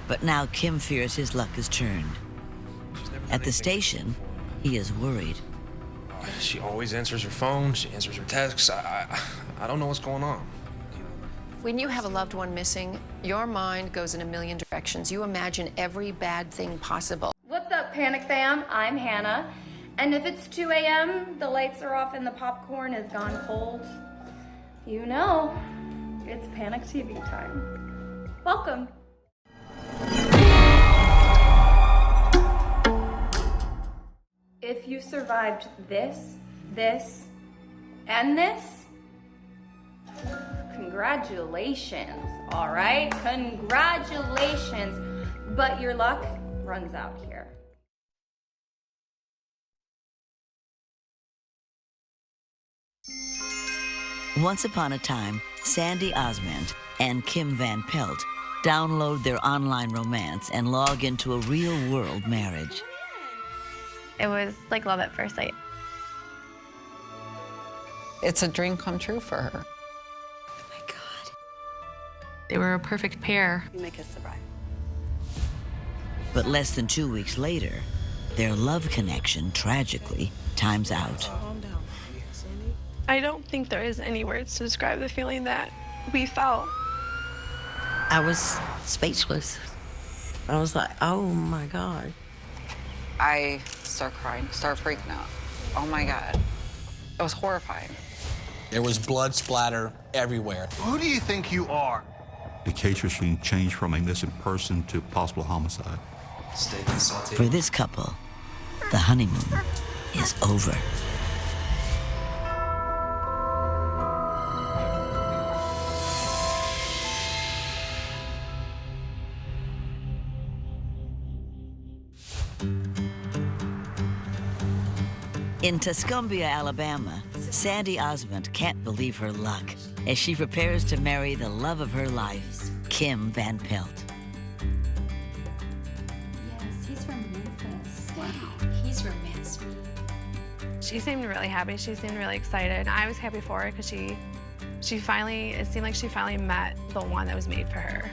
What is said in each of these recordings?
But now Kim fears his luck has turned. At the station, he is worried. She always answers her phone, she answers her texts. I don't know what's going on. When you have a loved one missing, your mind goes in a million directions. You imagine every bad thing possible. What's up, Panic Fam? I'm Hannah. And if it's 2 a.m., the lights are off and the popcorn has gone cold, you know, it's Panic TV time. Welcome. If you survived this, and this, congratulations, all right? Congratulations, but your luck runs out here. Once upon a time, Sandy Ozment and Kim VanPelt download their online romance and log into a real-world marriage. It was like love at first sight. It's a dream come true for her. Oh my God. They were a perfect pair. You make us survive. But less than 2 weeks later, their love connection tragically times out. I don't think there is any words to describe the feeling that we felt. I was speechless. I was like, oh my God. I start crying, start freaking out. Oh my God. It was horrifying. There was blood splatter everywhere. Who do you think you are? The case was being changed from a missing person to possible homicide. For this couple, the honeymoon is over. In Tuscumbia, Alabama, Sandy Ozment can't believe her luck as she prepares to marry the love of her life, Kim VanPelt. Yes, he's from Memphis. Wow, he's romance. She seemed really happy. She seemed really excited. I was happy for her because it seemed like she finally met the one that was made for her.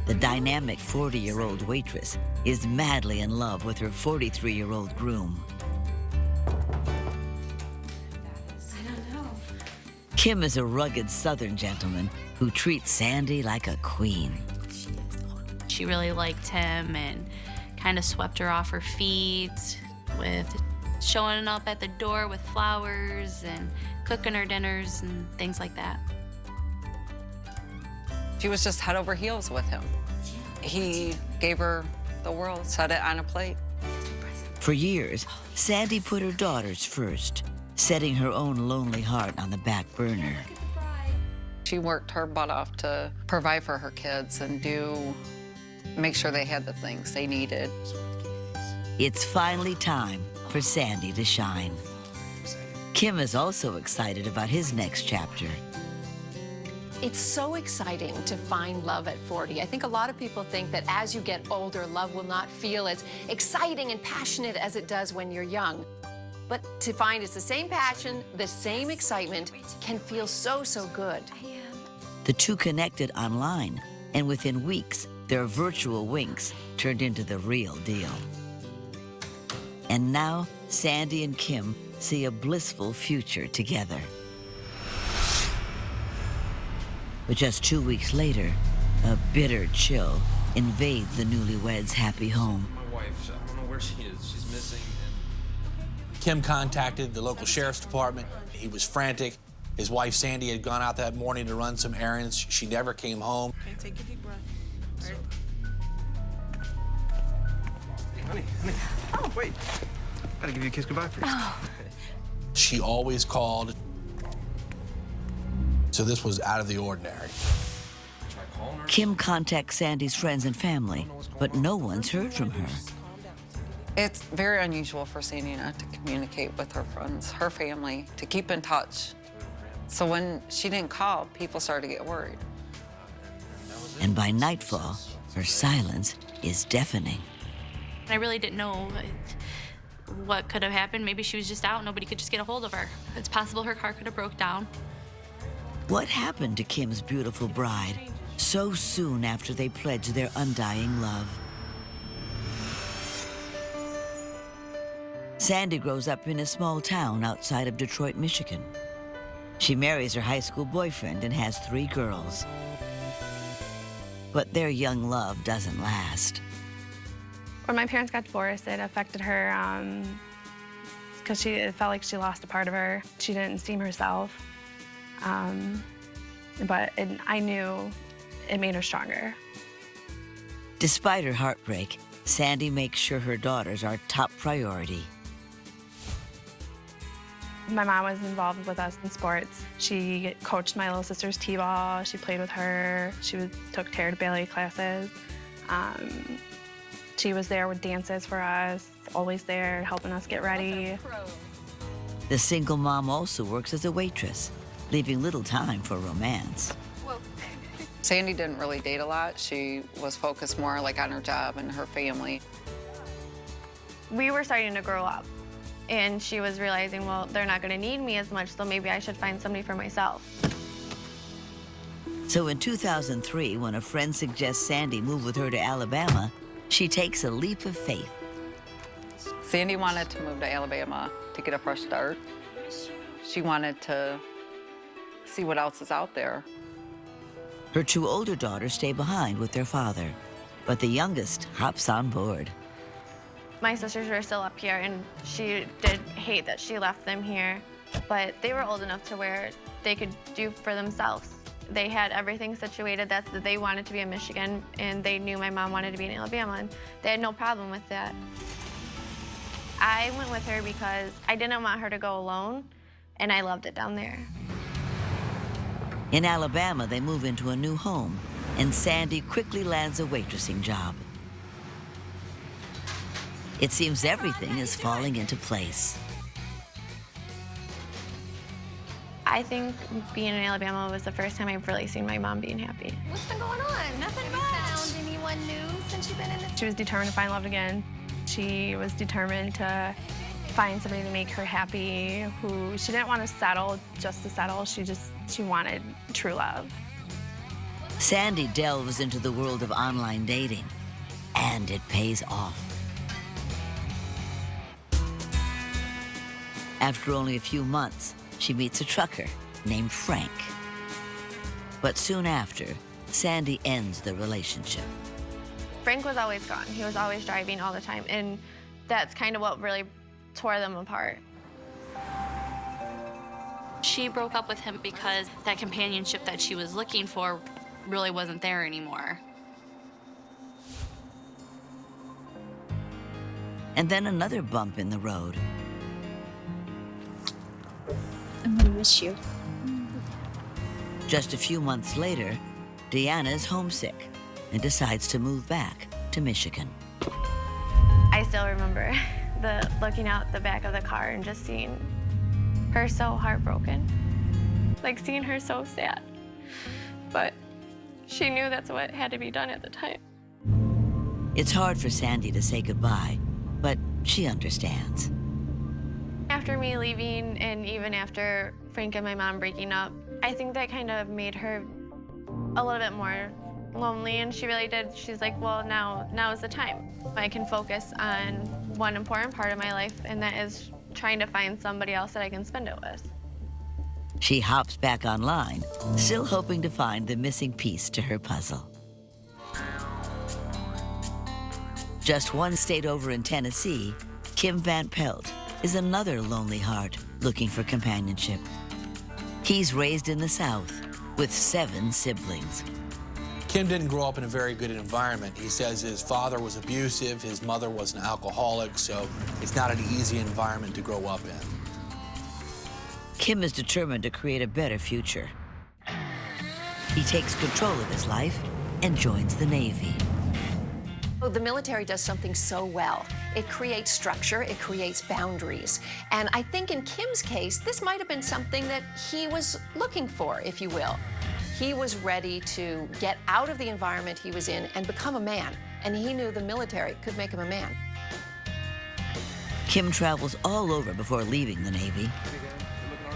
The dynamic 40-year-old waitress is madly in love with her 43-year-old groom. Kim is a rugged Southern gentleman who treats Sandy like a queen. She really liked him and kind of swept her off her feet with showing up at the door with flowers and cooking her dinners and things like that. She was just head over heels with him. He gave her the world, set it on a plate. For years, Sandy put her daughters first, setting her own lonely heart on the back burner. She worked her butt off to provide for her kids and make sure they had the things they needed. It's finally time for Sandy to shine. Kim is also excited about his next chapter. It's so exciting to find love at 40. I think a lot of people think that as you get older, love will not feel as exciting and passionate as it does when you're young. But to find it's the same passion, the same excitement, can feel so, so good. The two connected online, and within weeks, their virtual winks turned into the real deal. And now, Sandy and Kim see a blissful future together. But just 2 weeks later, a bitter chill invades the newlyweds' happy home. My wife, I don't know where she is. She's missing. Kim contacted the local sheriff's department. He was frantic. His wife, Sandy, had gone out that morning to run some errands. She never came home. Okay, take a deep breath. Right. Honey. Oh, wait. Gotta give you a kiss goodbye first. Oh. She always called. So this was out of the ordinary. Kim contacts Sandy's friends and family, but no one's heard from her. It's very unusual for Sandy not to communicate with her friends, her family, to keep in touch. So when she didn't call, people started to get worried. And by nightfall, her silence is deafening. I really didn't know what could have happened. Maybe she was just out, nobody could just get a hold of her. It's possible her car could have broke down. What happened to Kim's beautiful bride? so soon after they pledge their undying love. Sandy grows up in a small town outside of Detroit, Michigan. She marries her high school boyfriend and has 3 girls. But their young love doesn't last. When my parents got divorced, it affected her because it felt like she lost a part of her. She didn't esteem herself. But I knew it made her stronger. Despite her heartbreak, Sandy makes sure her daughters are top priority. My mom was involved with us in sports. She coached my little sister's t-ball. She played with her. She took �10𝙪𝙤𝙬𝙧 classes. She was there with dances for us, always there helping us get ready. The single mom also works as a waitress, leaving little time for romance. Sandy didn't really date a lot. She was focused more like on her job and her family. We were starting to grow up, and she was realizing, well, they're not going to need me as much, so maybe I should find somebody for myself. So in 2003, when a friend suggests Sandy move with her to Alabama, she takes a leap of faith. Sandy wanted to move to Alabama to get a fresh start. She wanted to see what else is out there. Her 2 older daughters stay behind with their father, but the youngest hops on board. My sisters were still up here, and she did hate that she left them here, but they were old enough to where they could do for themselves. They had everything situated that they wanted to be in Michigan, and they knew my mom wanted to be in Alabama, and they had no problem with that. I went with her because I didn't want her to go alone, and I loved it down there. In Alabama, they move into a new home, and Sandy quickly lands a waitressing job. It seems everything is falling into place. I think being in Alabama was the first time I've really seen my mom being happy. What's been going on? Nothing much. Have you found anyone new since you've been in this? She was determined to find love again. She was determined to find somebody to make her happy, who she didn't want to settle just to settle. She wanted true love. Sandy delves into the world of online dating, and it pays off. After only a few months, she meets a trucker named Frank. But soon after, Sandy ends the relationship. Frank was always gone. He was always driving all the time, and that's kind of what really tore them apart. She broke up with him because that companionship that she was looking for really wasn't there anymore. And then another bump in the road. I'm gonna miss you. Just a few months later, Deanna is homesick and decides to move back to Michigan. I still remember looking out the back of the car and just seeing her so heartbroken, like seeing her so sad. But she knew that's what had to be done at the time. It's hard for Sandy to say goodbye, but she understands. After me leaving, and even after Frank and my mom breaking up, I think that kind of made her a little bit more lonely, and she really did. She's like, well, now is the time. I can focus on one important part of my life, and that is trying to find somebody else that I can spend it with. She hops back online, still hoping to find the missing piece to her puzzle. Just one state over in Tennessee, Kim VanPelt is another lonely heart looking for companionship. He's raised in the South with 7 siblings. Kim didn't grow up in a very good environment. He says his father was abusive, his mother was an alcoholic, so it's not an easy environment to grow up in. Kim is determined to create a better future. He takes control of his life and joins the Navy. Oh, the military does something so well. It creates structure, it creates boundaries. And I think in Kim's case, this might have been something that he was looking for, if you will. He was ready to get out of the environment he was in and become a man. And he knew the military could make him a man. Kim travels all over before leaving the Navy.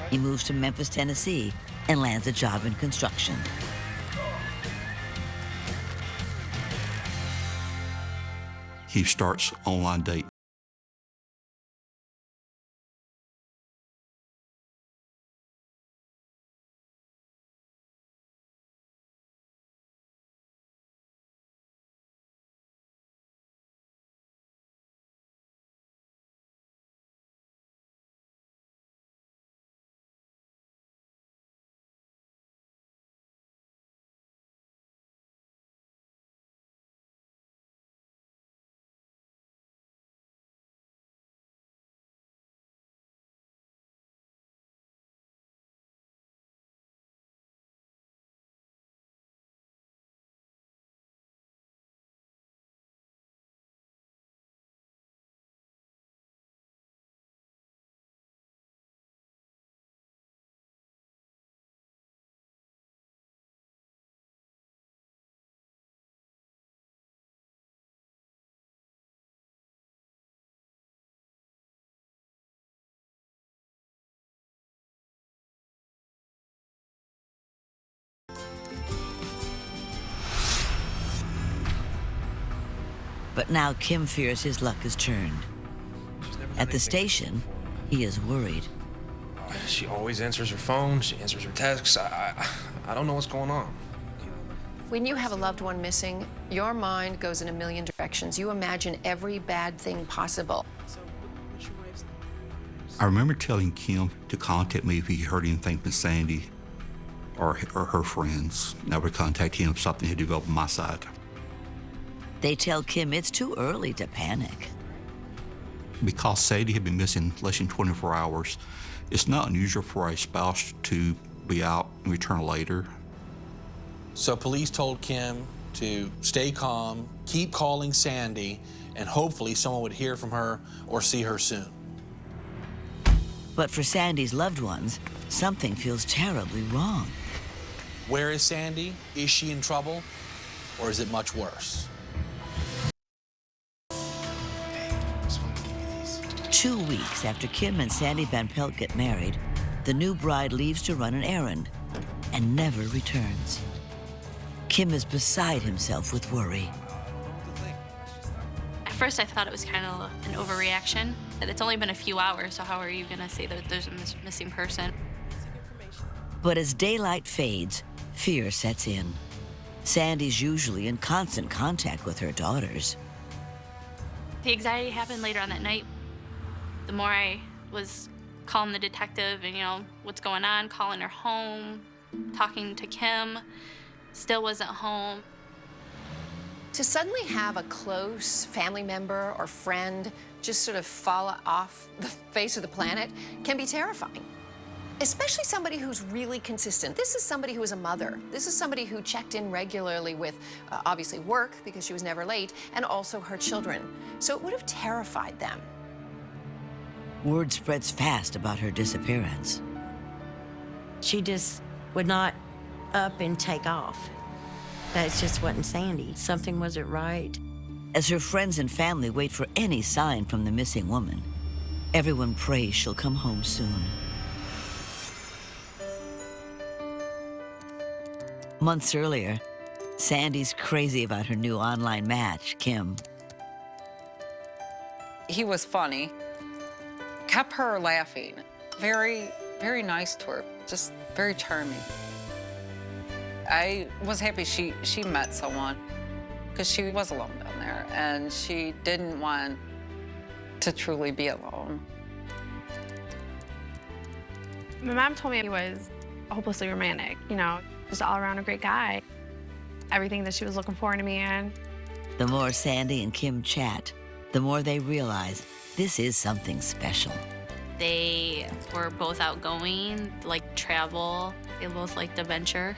He moves to Memphis, Tennessee, and lands a job in construction. he starts online date. But now Kim fears his luck has turned. At the station, he is worried. She always answers her phone. She answers her texts. I don't know what's going on. When you have a loved one missing, your mind goes in a million directions. You imagine every bad thing possible. I remember telling Kim to contact me if he heard anything from Sandy or her friends. And I would contact him if something had developed on my side. They tell Kim it's too early to panic. Because Sadie had been missing less than 24 hours, it's not unusual for a spouse to be out and return later. So police told Kim to stay calm, keep calling Sandy, and hopefully someone would hear from her or see her soon. But for Sandy's loved ones, something feels terribly wrong. Where is Sandy? Is she in trouble? Or is it much worse? 2 weeks after Kim and Sandy VanPelt get married, the new bride leaves to run an errand and never returns. Kim is beside himself with worry. At first, I thought it was kind of an overreaction, that it's only been a few hours, so how are you going to say that there's a missing person? But as daylight fades, fear sets in. Sandy's usually in constant contact with her daughters. The anxiety happened later on that night. The more I was calling the detective and, what's going on, calling her home, talking to Kim, still wasn't home. To suddenly have a close family member or friend just sort of fall off the face of the planet can be terrifying. Especially somebody who's really consistent. This is somebody who is a mother. This is somebody who checked in regularly with, obviously, work, because she was never late, and also her children. So it would have terrified them. Word spreads fast about her disappearance. She just would not up and take off. That just wasn't Sandy. Something wasn't right. As her friends and family wait for any sign from the missing woman, everyone prays she'll come home soon. Months earlier, Sandy's crazy about her new online match, Kim. He was funny, kept her laughing. Very, very nice to her, just very charming. I was happy she met someone, because she was alone down there, and she didn't want to truly be alone. My mom told me he was hopelessly romantic, just all around a great guy. Everything that she was looking for in a man. The more Sandy and Kim chat, the more they realize this is something special. They were both outgoing, liked travel. They both liked adventure.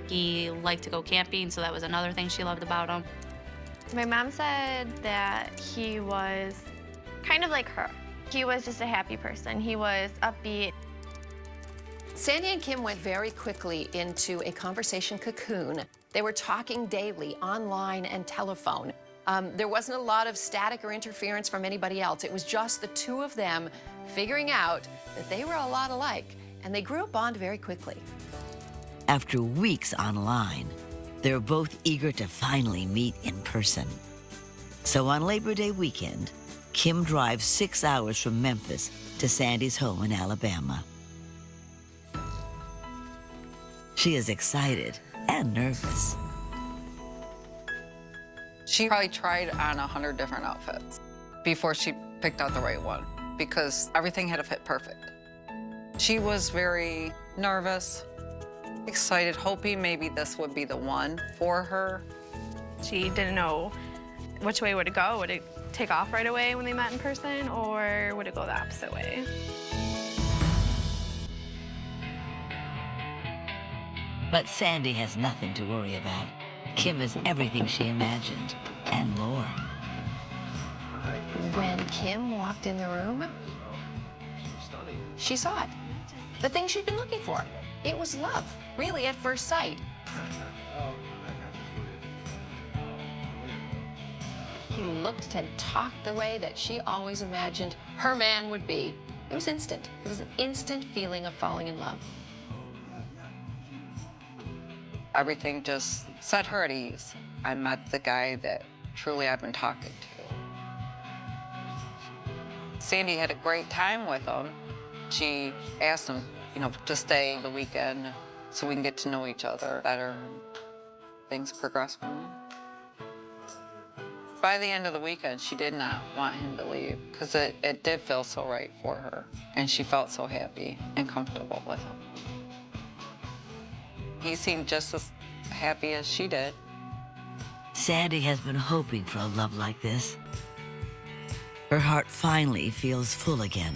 He liked to go camping, so that was another thing she loved about him. My mom said that he was kind of like her. He was just a happy person. He was upbeat. Sandy and Kim went very quickly into a conversation cocoon. They were talking daily, online and telephone. There wasn't a lot of static or interference from anybody else. It was just the two of them figuring out that they were a lot alike, and they grew a bond very quickly. After weeks online, they're both eager to finally meet in person. So on Labor Day weekend, Kim drives 6 hours from Memphis to Sandy's home in Alabama. She is excited and nervous. She probably tried on 100 different outfits before she picked out the right one because everything had to fit perfect. She was very nervous, excited, hoping maybe this would be the one for her. She didn't know which way would it go. Would it take off right away when they met in person, or would it go the opposite way? But Sandy has nothing to worry about. Kim is everything she imagined and more. When Kim walked in the room, she saw it. The thing she'd been looking for. It was love, really at first sight. He looked and talked the way that she always imagined her man would be. It was instant. It was an instant feeling of falling in love. Everything just set her at ease. I met the guy that truly I've been talking to. Sandy had a great time with him. She asked him, to stay the weekend so we can get to know each other better. Things progressed from there. By the end of the weekend, she did not want him to leave because it did feel so right for her, and she felt so happy and comfortable with him. He seemed just as happy as she did. Sandy has been hoping for a love like this. Her heart finally feels full again.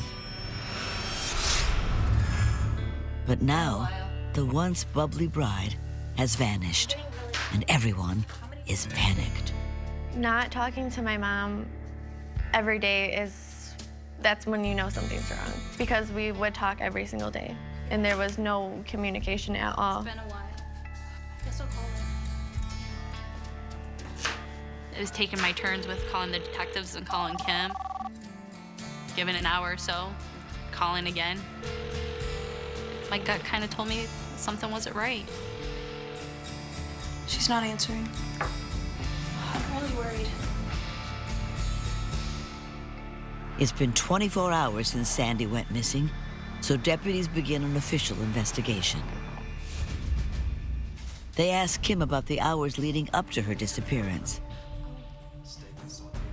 But now, the once bubbly bride has vanished, and everyone is panicked. Not talking to my mom every day that's when you know something's wrong, because we would talk every single day, and there was no communication at all. It's been a while. Guess I'll call her. It was taking my turns with calling the detectives and calling Kim. Given an hour or so, calling again. My gut kind of told me something wasn't right. She's not answering. I'm really worried. It's been 24 hours since Sandy went missing, so deputies begin an official investigation. They ask Kim about the hours leading up to her disappearance.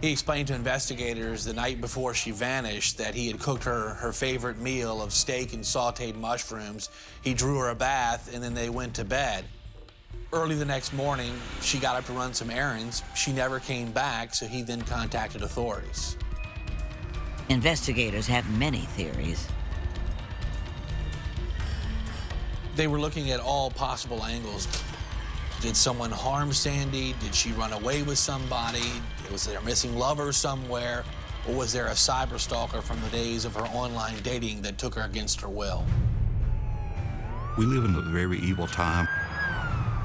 He explained to investigators the night before she vanished that he had cooked her favorite meal of steak and sauteed mushrooms. He drew her a bath, and then they went to bed. Early the next morning, she got up to run some errands. She never came back, so he then contacted authorities. Investigators have many theories. They were looking at all possible angles. Did someone harm Sandy? Did she run away with somebody? Was there a missing lover somewhere? Or was there a cyber stalker from the days of her online dating that took her against her will? We live in a very evil time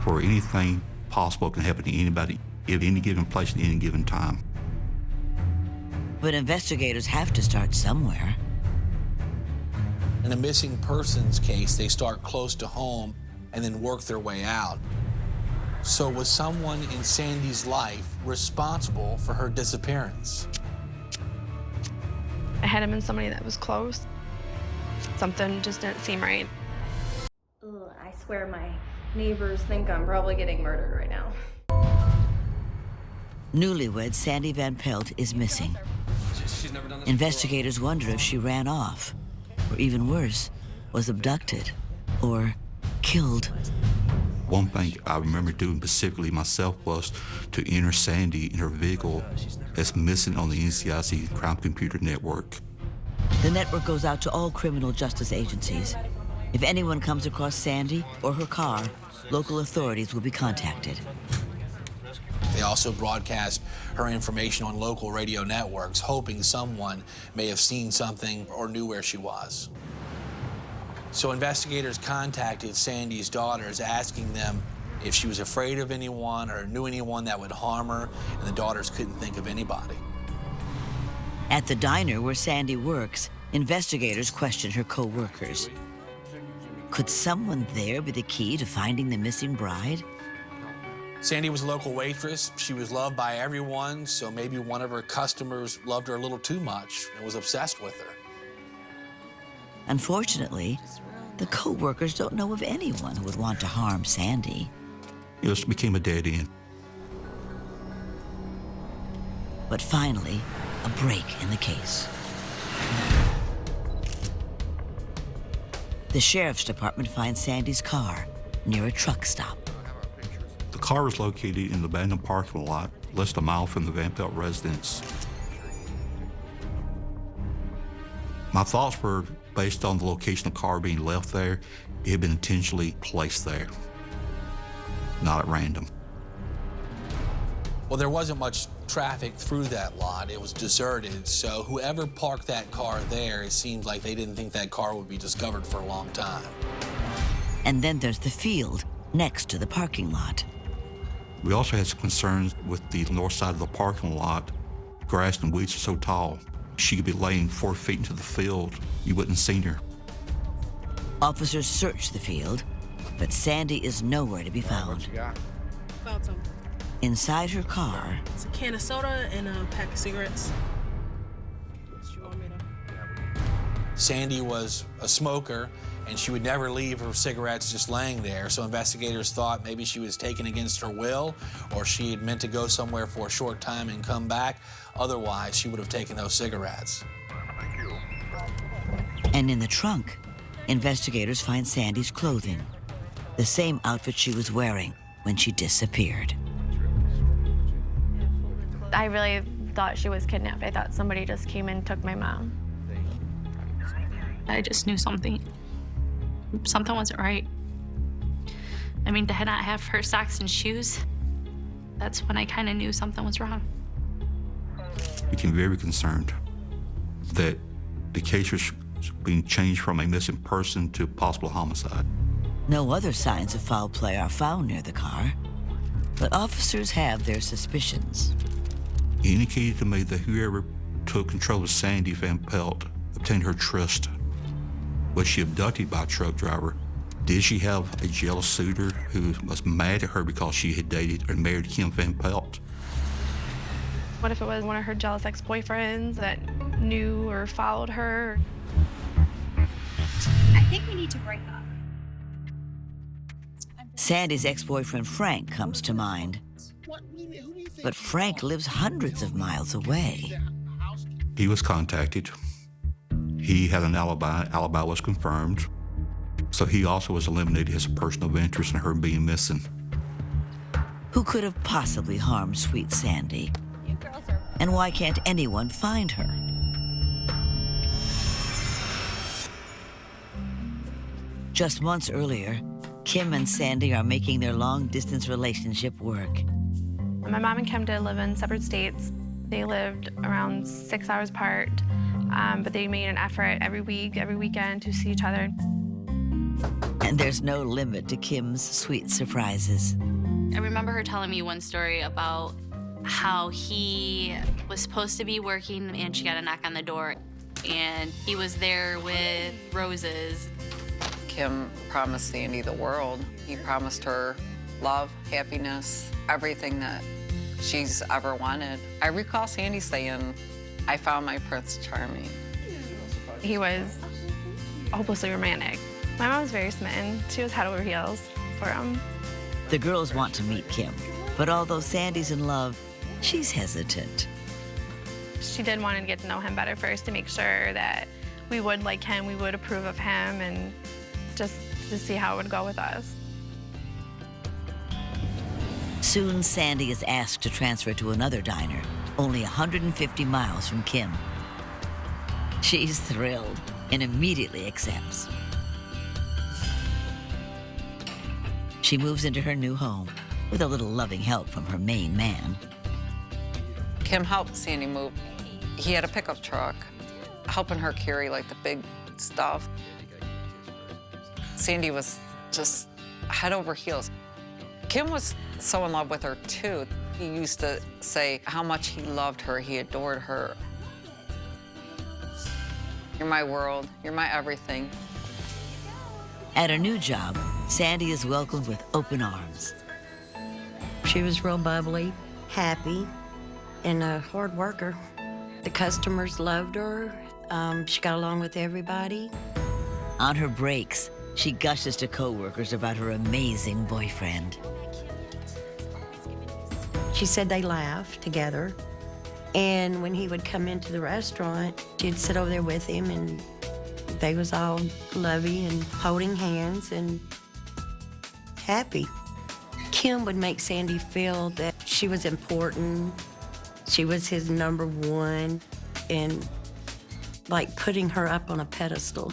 where anything possible can happen to anybody at any given place at any given time. But investigators have to start somewhere. In a missing persons case, they start close to home and then work their way out. So was someone in Sandy's life responsible for her disappearance? It had been somebody that was close. Something just didn't seem right. Ugh, I swear my neighbors think I'm probably getting murdered right now. Newlywed Sandy VanPelt is missing. Investigators wonder if she ran off, or even worse, was abducted or killed. One thing I remember doing specifically myself was to enter Sandy in her vehicle as missing on the NCIC Crime Computer Network. The network goes out to all criminal justice agencies. If anyone comes across Sandy or her car, local authorities will be contacted. They also broadcast her information on local radio networks, hoping someone may have seen something or knew where she was. So investigators contacted Sandy's daughters, asking them if she was afraid of anyone or knew anyone that would harm her, and the daughters couldn't think of anybody. At the diner where Sandy works, investigators questioned her co-workers. Could someone there be the key to finding the missing bride? Sandy was a local waitress. She was loved by everyone, so maybe one of her customers loved her a little too much and was obsessed with her. Unfortunately, the co-workers don't know of anyone who would want to harm Sandy. It just became a dead end. But finally, a break in the case. The sheriff's department finds Sandy's car near a truck stop. The car was located in the abandoned parking lot, less than a mile from the VanPelt residence. My thoughts were based on the location of the car being left there. It had been intentionally placed there, not at random. Well, there wasn't much traffic through that lot. It was deserted, so whoever parked that car there, it seems like they didn't think that car would be discovered for a long time. And then there's the field next to the parking lot. We also had some concerns with the north side of the parking lot. Grass and weeds are so tall. She could be laying 4 feet into the field. You wouldn't have seen her. Officers search the field, but Sandy is nowhere to be found. Found something. Inside her car, It's a can of soda and a pack of cigarettes. Sandy was a smoker, and she would never leave her cigarettes just laying there, so investigators thought maybe she was taken against her will, or she had meant to go somewhere for a short time and come back. Otherwise, she would have taken those cigarettes. and in the trunk, investigators find Sandy's clothing, the same outfit she was wearing when she disappeared. I really thought she was kidnapped. I thought somebody just came and took my mom. I just knew something wasn't right. I mean, to not have her socks and shoes, that's when I kind of knew something was wrong. Became very concerned that the case was being changed from a missing person to possible homicide. No other signs of foul play are found near the car, but officers have their suspicions. It indicated to me that whoever took control of Sandy VanPelt obtained her trust. Was she abducted by a truck driver? Did she have a jealous suitor who was mad at her because she had dated or married Kim VanPelt? What if it was one of her jealous ex-boyfriends that knew or followed her? I think we need to break up. Sandy's ex-boyfriend Frank comes to mind, but Frank lives hundreds of miles away. He was contacted. He had an alibi. Alibi was confirmed. So he also was eliminated as a person of interest in her being missing. Who could have possibly harmed sweet Sandy? And why can't anyone find her? Just months earlier, Kim and Sandy are making their long-distance relationship work. My mom and Kim did live in separate states. They lived around 6 hours apart, but they made an effort every week, every weekend to see each other. And there's no limit to Kim's sweet surprises. I remember her telling me one story about how he was supposed to be working and she got a knock on the door and he was there with roses. Kim promised Sandy the world. He promised her love, happiness, everything that she's ever wanted. I recall Sandy saying, "I found my Prince Charming." He was hopelessly romantic. My mom was very smitten. She was head over heels for him. The girls want to meet Kim, but although Sandy's in love, she's hesitant. She did want to get to know him better first to make sure that we would like him, we would approve of him, and just to see how it would go with us. Soon, Sandy is asked to transfer to another diner, only 150 miles from Kim. She's thrilled and immediately accepts. She moves into her new home with a little loving help from her main man. Kim helped Sandy move. He had a pickup truck, helping her carry like the big stuff. Sandy was just head over heels. Kim was so in love with her too. He used to say how much he loved her, he adored her. "You're my world, you're my everything." At her new job, Sandy is welcomed with open arms. She was real bubbly, happy, and a hard worker. The customers loved her. She got along with everybody. On her breaks, she gushes to coworkers about her amazing boyfriend. She said they laughed together. And when he would come into the restaurant, she'd sit over there with him, and they was all lovey and holding hands and happy. Kim would make Sandy feel that she was important. She was his number one, and like putting her up on a pedestal.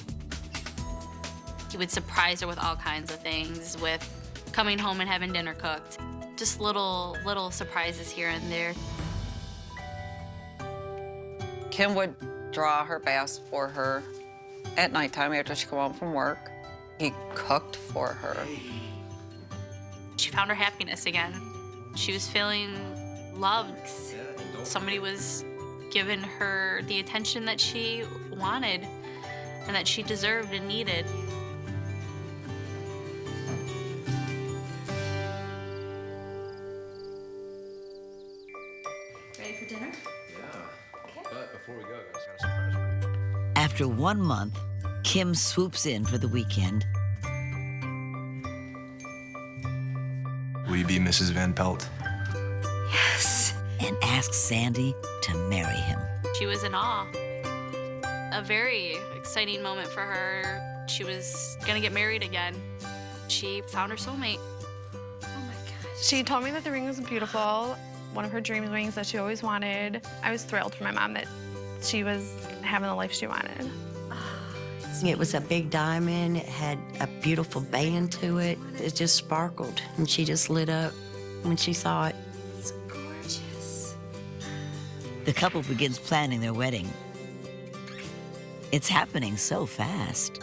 He would surprise her with all kinds of things, with coming home and having dinner cooked. Just little surprises here and there. Kim would draw her baths for her at nighttime after she come home from work. He cooked for her. She found her happiness again. She was feeling loved. Somebody was giving her the attention that she wanted and that she deserved and needed. Ready for dinner? But before we go, I just got a surprise for you. After 1 month, Kim swoops in for the weekend. Will you be Mrs. VanPelt? Yes. And asks Sandy to marry him. She was in awe. A very exciting moment for her. She was gonna get married again. She found her soulmate. Oh my gosh. She told me that the ring was beautiful, one of her dream rings that she always wanted. I was thrilled for my mom that she was having the life she wanted. It was a big diamond. It had a beautiful band to it. It just sparkled, and she just lit up when she saw it. It's gorgeous. The couple begins planning their wedding. It's happening so fast.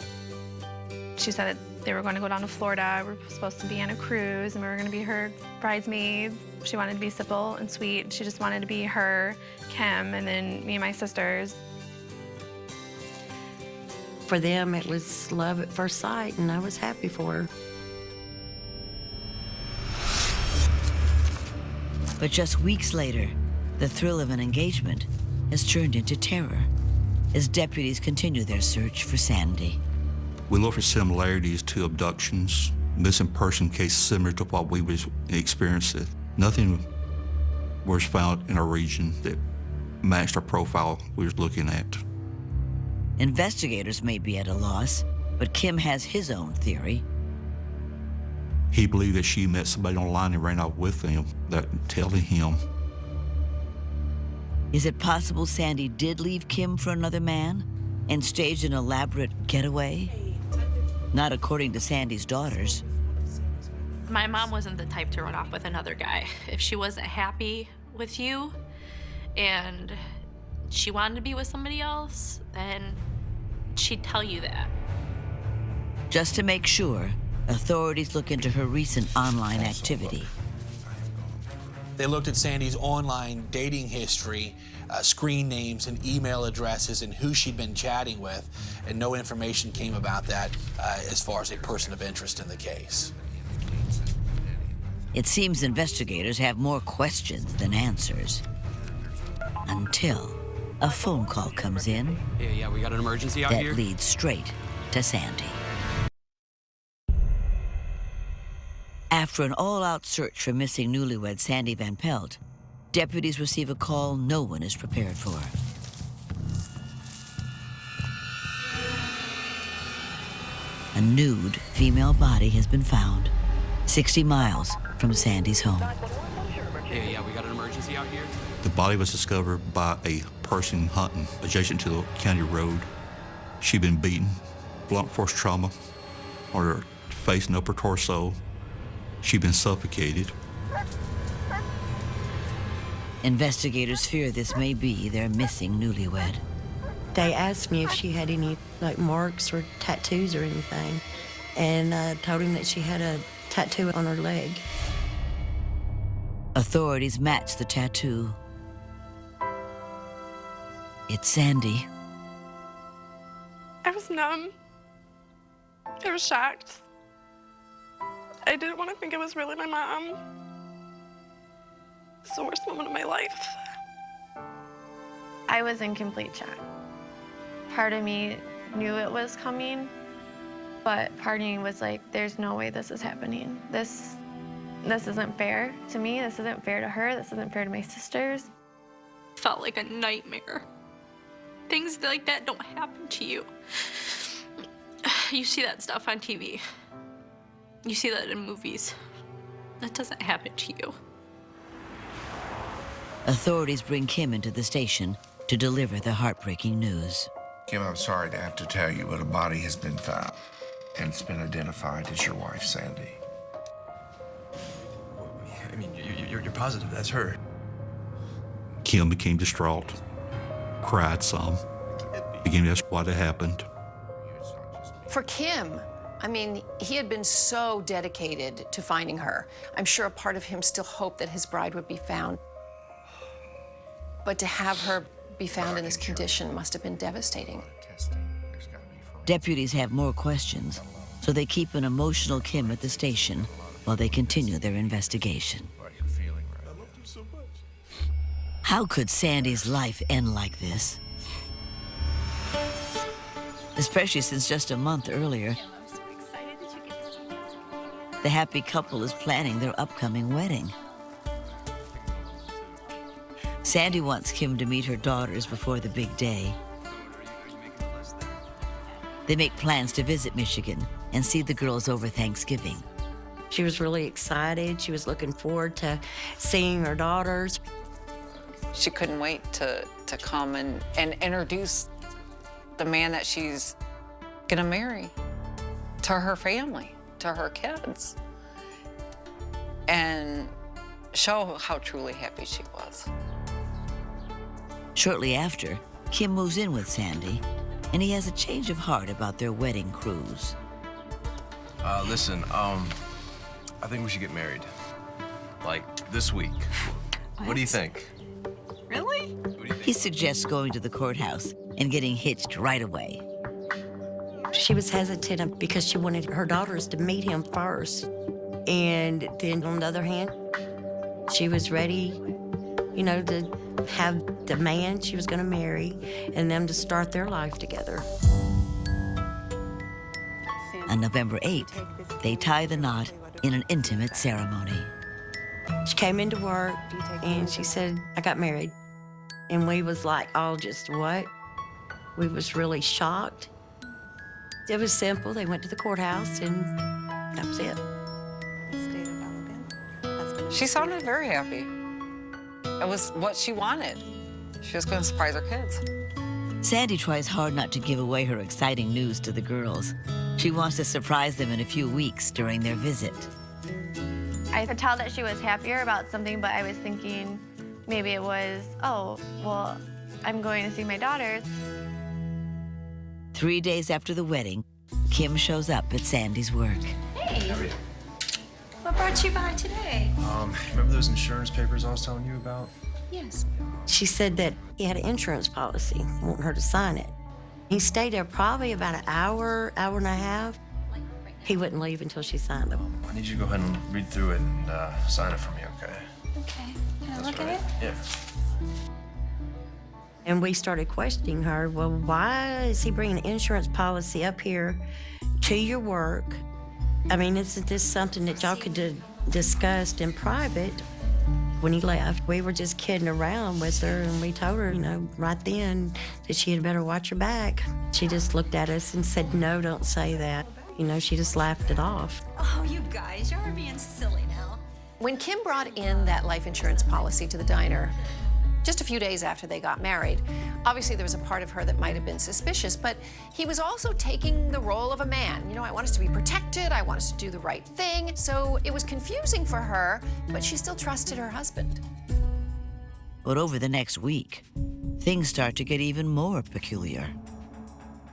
She said that they were going to go down to Florida. We were supposed to be on a cruise, and we were going to be her bridesmaids. She wanted to be simple and sweet. She just wanted to be her, Kim, and then me and my sisters. For them, it was love at first sight, and I was happy for her. But just weeks later, the thrill of an engagement has turned into terror as deputies continue their search for Sandy. We look for similarities to abductions, missing person cases similar to what we was experiencing. Nothing was found in our region that matched our profile we was looking at. Investigators may be at a loss, but Kim has his own theory. He believed that she met somebody online and ran off with them, that telling him. Is it possible Sandy did leave Kim for another man and staged an elaborate getaway? Not according to Sandy's daughters. My mom wasn't the type to run off with another guy. If she wasn't happy with you and she wanted to be with somebody else, then she'd tell you that. Just to make sure, authorities look into her recent online activity. They looked at Sandy's online dating history, screen names and email addresses and who she'd been chatting with, and no information came about that as far as a person of interest in the case. It seems investigators have more questions than answers. Until a phone call comes in Yeah, we got an emergency out that here. leads straight to Sandy. After an all-out search for missing newlywed Sandy VanPelt, deputies receive a call no one is prepared for. A nude female body has been found 60 miles from Sandy's home. Yeah, we got an emergency out here. The body was discovered by a person hunting adjacent to the county road. She'd been beaten, blunt force trauma on her face and upper torso. She'd been suffocated. Investigators fear this may be their missing newlywed. They asked me if she had any like marks or tattoos or anything, and I told him that she had a tattoo on her leg. Authorities match the tattoo. It's Sandy. I was numb. I was shocked. I didn't want to think it was really my mom. It's the worst moment of my life. I was in complete shock. Part of me knew it was coming, but part of me was like, there's no way this is happening. This isn't fair to me. This isn't fair to her. This isn't fair to my sisters. Felt like a nightmare. Things like that don't happen to you. You see that stuff on TV. You see that in movies. That doesn't happen to you. Authorities bring Kim into the station to deliver the heartbreaking news. Kim, I'm sorry to have to tell you, but a body has been found, and it's been identified as your wife, Sandy. I mean, you're positive that's her? Kim became distraught, cried some, began to ask what had happened. For Kim, I mean, he had been so dedicated to finding her. I'm sure a part of him still hoped that his bride would be found. But to have her be found in this condition must have been devastating. Deputies have more questions, so they keep an emotional Kim at the station while they continue their investigation. How could Sandy's life end like this? Especially since just a month earlier, the happy couple is planning their upcoming wedding. Sandy wants Kim to meet her daughters before the big day. They make plans to visit Michigan and see the girls over Thanksgiving. She was really excited. She was looking forward to seeing her daughters. She couldn't wait to come and introduce the man that she's gonna marry to her family, to her kids, and show how truly happy she was. Shortly after, Kim moves in with Sandy, and he has a change of heart about their wedding cruise. Listen, I think we should get married. Like, this week. What do you think? Really? He suggests going to the courthouse and getting hitched right away. She was hesitant because she wanted her daughters to meet him first. And then on the other hand, she was ready, you know, to have the man she was going to marry and them to start their life together. On November 8th, they tie the knot in an intimate ceremony. She came into work and she said, I got married. And we was like, all just what? We was really shocked. It was simple. They went to the courthouse and that was it. She sounded very happy. It was what she wanted. She was going to surprise her kids. Sandy tries hard not to give away her exciting news to the girls. She wants to surprise them in a few weeks during their visit. I could tell that she was happier about something, but I was thinking maybe it was, oh, well, I'm going to see my daughters. 3 days after the wedding, Kim shows up at Sandy's work. Hey, what brought you by today? Remember those insurance papers I was telling you about? Yes. She said that he had an insurance policy, wanting her to sign it. He stayed there probably about an hour, hour and a half. He wouldn't leave until she signed them. I need you to go ahead and read through it and sign it for me, okay? Okay. Can I look right. at it? Yeah. And we started questioning her, well, why is he bringing an insurance policy up here to your work? I mean, isn't this something that y'all could discuss in private? When he left, we were just kidding around with her, and we told her, you know, right then that she had better watch her back. She just looked at us and said, no, don't say that. You know, she just laughed it off. Oh, you guys, you're being silly now. When Kim brought in that life insurance policy to the diner, just a few days after they got married, obviously there was a part of her that might have been suspicious, but he was also taking the role of a man. You know, I want us to be protected, I want us to do the right thing. So it was confusing for her, but she still trusted her husband. But over the next week, things start to get even more peculiar.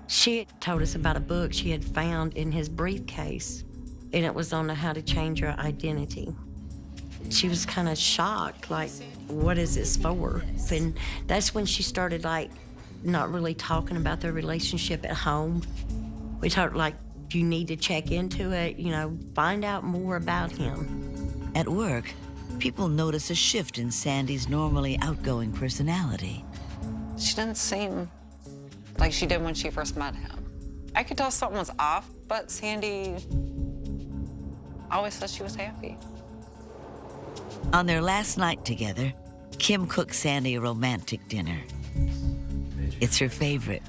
She had told us about a book she had found in his briefcase, and it was on how to change your identity. She was kind of shocked, like, what is this for? And that's when she started, like, not really talking about their relationship at home. We told her, like, you need to check into it, you know, find out more about him. At work, people notice a shift in Sandy's normally outgoing personality. She didn't seem like she did when she first met him. I could tell something was off, but Sandy always said she was happy. On their last night together, Kim cooks Sandy a romantic dinner. It's her favorite,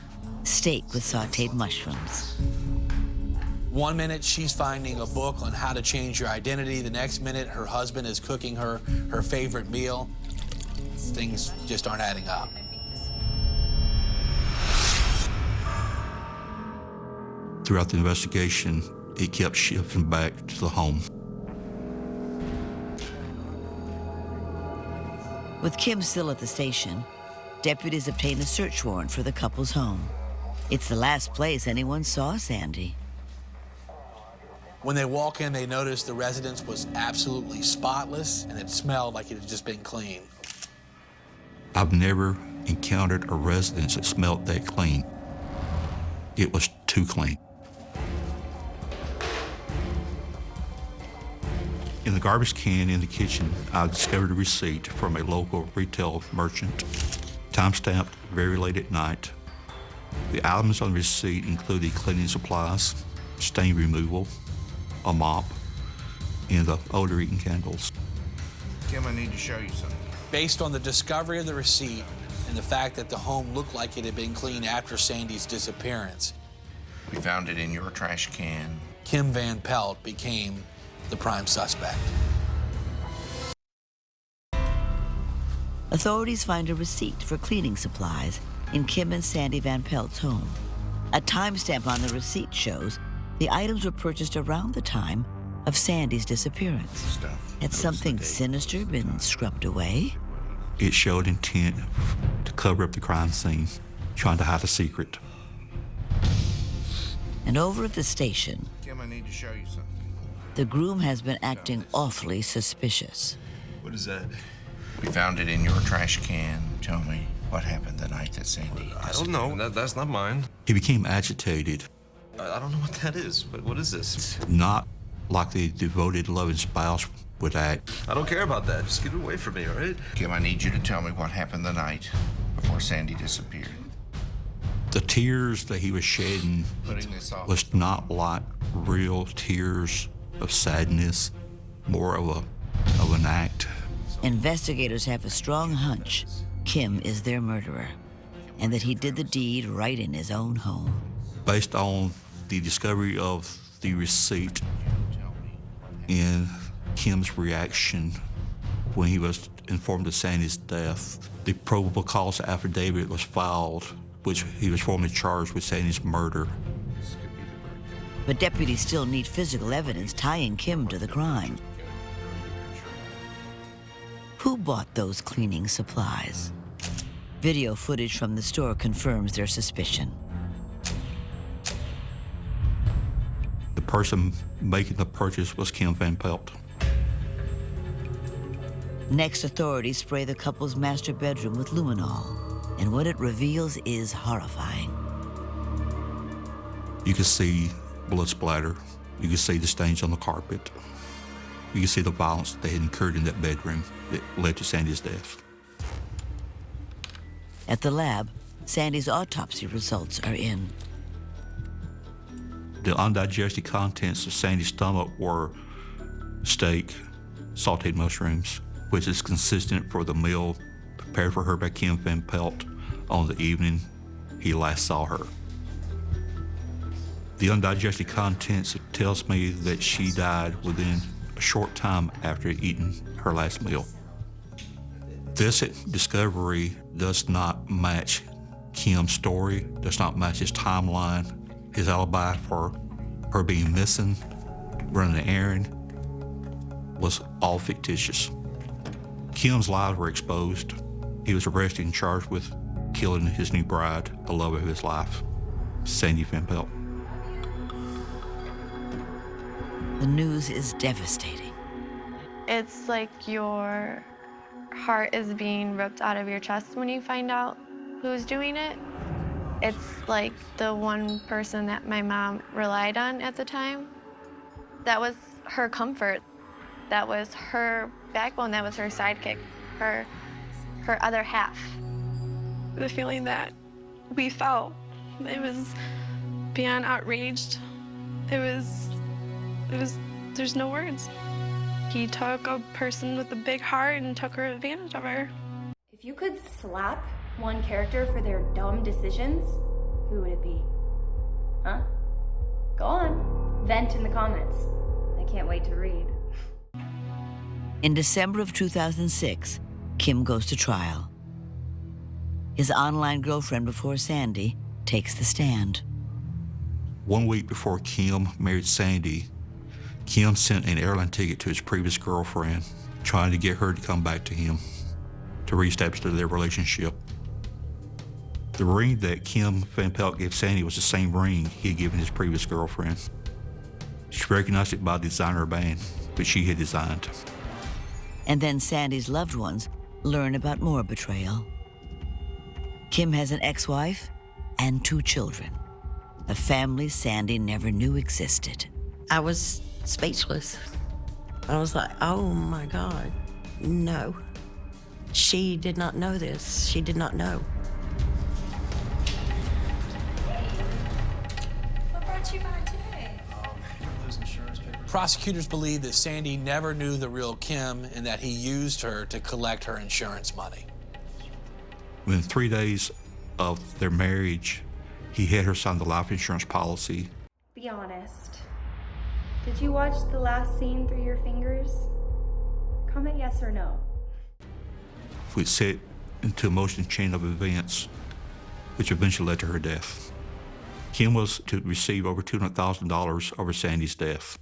steak with sautéed mushrooms. 1 minute, she's finding a book on how to change your identity. The next minute, her husband is cooking her favorite meal. Things just aren't adding up. Throughout the investigation, it kept shifting back to the home. With Kim still at the station, deputies obtain a search warrant for the couple's home. It's the last place anyone saw Sandy. When they walk in, they notice the residence was absolutely spotless, and it smelled like it had just been cleaned. I've never encountered a residence that smelled that clean. It was too clean. In the garbage can in the kitchen, I discovered a receipt from a local retail merchant, time-stamped very late at night. The items on the receipt included cleaning supplies, stain removal, a mop, and the odor-eating candles. Kim, I need to show you something. Based on the discovery of the receipt and the fact that the home looked like it had been cleaned after Sandy's disappearance, We found it in your trash can. Kim VanPelt became the prime suspect. Authorities find a receipt for cleaning supplies in Kim and Sandy VanPelt's home. A timestamp on the receipt shows the items were purchased around the time of Sandy's disappearance. Had something sinister been scrubbed away? It showed intent to cover up the crime scene, trying to hide a secret. And over at the station, Kim, I need to show you something. the groom has been acting awfully suspicious. What is that? We found it in your trash can. Tell me what happened the night that Sandy I don't know. That's not mine. He became agitated, I don't know what that is, but what is this? not like the devoted, loving spouse would act. I don't care about that. Just get it away from me, all right? Kim, I need you to tell me what happened the night before Sandy disappeared. The tears that he was shedding Putting this off. was not like real tears of sadness, more of an act. Investigators have a strong hunch Kim is their murderer, and that he did the deed right in his own home. Based on the discovery of the receipt and Kim's reaction when he was informed of Sandy's death, the probable cause affidavit was filed, which he was formally charged with Sandy's murder. But deputies still need physical evidence tying Kim to the crime. Who bought those cleaning supplies? Video footage from the store confirms their suspicion. The person making the purchase was Kim VanPelt. Next, authorities spray the couple's master bedroom with luminol, and what it reveals is horrifying. You could see blood splatter. You could see the stains on the carpet. You could see the violence they had incurred in that bedroom that led to Sandy's death. At the lab, Sandy's autopsy results are in. The undigested contents of Sandy's stomach were steak, sautéed mushrooms, which is consistent for the meal prepared for her by Kim VanPelt on the evening he last saw her. The undigested contents tells me that she died within a short time after eating her last meal. This discovery does not match Kim's story, does not match his timeline. His alibi for her being missing, running an errand, was all fictitious. Kim's lies were exposed. He was arrested and charged with killing his new bride, the love of his life, Sandy VanPelt. The news is devastating. It's like your heart is being ripped out of your chest when you find out who's doing it. It's like the one person that my mom relied on at the time. That was her comfort. That was her backbone, that was her sidekick, her other half. The feeling that we felt, it was beyond outraged. It was, there's no words. He took a person with a big heart and took her advantage of her. If you could slap one character for their dumb decisions, who would it be? Huh? Go on, vent in the comments. I can't wait to read. In December of 2006, Kim goes to trial. His online girlfriend before Sandy takes the stand. 1 week before Kim married Sandy, Kim sent an airline ticket to his previous girlfriend, trying to get her to come back to him to reestablish their relationship. The ring that Kim VanPelt gave Sandy was the same ring he had given his previous girlfriend. She recognized it by the designer band, which she had designed. And then Sandy's loved ones learn about more betrayal. Kim has an ex-wife and 2 children, a family Sandy never knew existed. I was speechless. I was like, oh my God, no. She did not know this. She did not know. What brought you by today? Those insurance papers. Prosecutors believe that Sandy never knew the real Kim and that he used her to collect her insurance money. Within 3 days of their marriage, he had her sign the life insurance policy. Be honest. Did you watch the last scene through your fingers? Comment yes or no. Which set into motion a chain of events, which eventually led to her death. Kim was to receive over $200,000 over Sandy's death.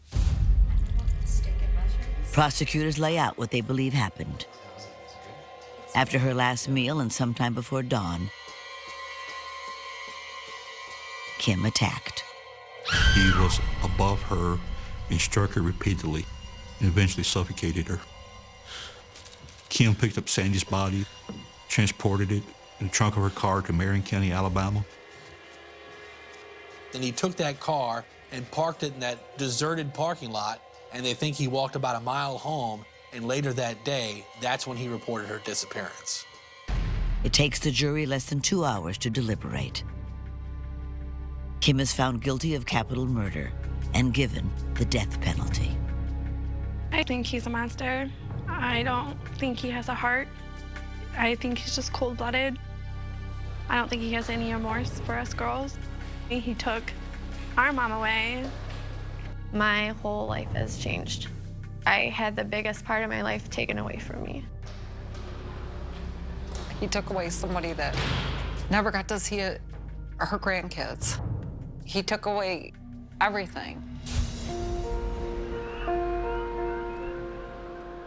Prosecutors lay out what they believe happened. After her last meal and sometime before dawn, Kim attacked. He was above her and struck her repeatedly and eventually suffocated her. Kim picked up Sandy's body, transported it in the trunk of her car to Marion County, Alabama. Then he took that car and parked it in that deserted parking lot, and they think he walked about a mile home, and later that day, that's when he reported her disappearance. It takes the jury less than 2 hours to deliberate. Kim is found guilty of capital murder and given the death penalty. I think he's a monster. I don't think he has a heart. I think he's just cold-blooded. I don't think he has any remorse for us girls. He took our mom away. My whole life has changed. I had the biggest part of my life taken away from me. He took away somebody that never got to see her grandkids. He took away everything.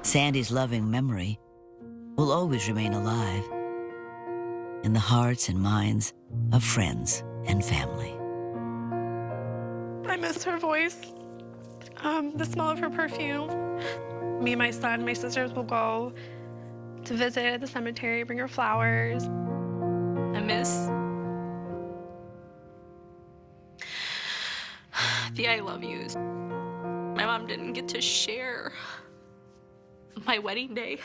Sandy's loving memory will always remain alive in the hearts and minds of friends and family. I miss her voice, the smell of her perfume. Me and my son, my sisters will go to visit the cemetery, bring her flowers. I miss the I love yous. My mom didn't get to share my wedding day.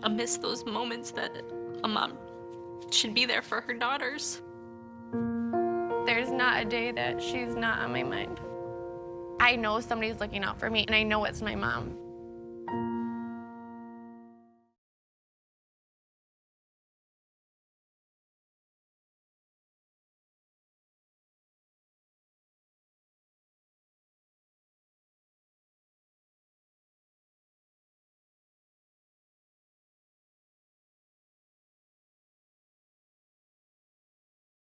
I miss those moments that a mom should be there for her daughters. There's not a day that she's not on my mind. I know somebody's looking out for me, and I know it's my mom.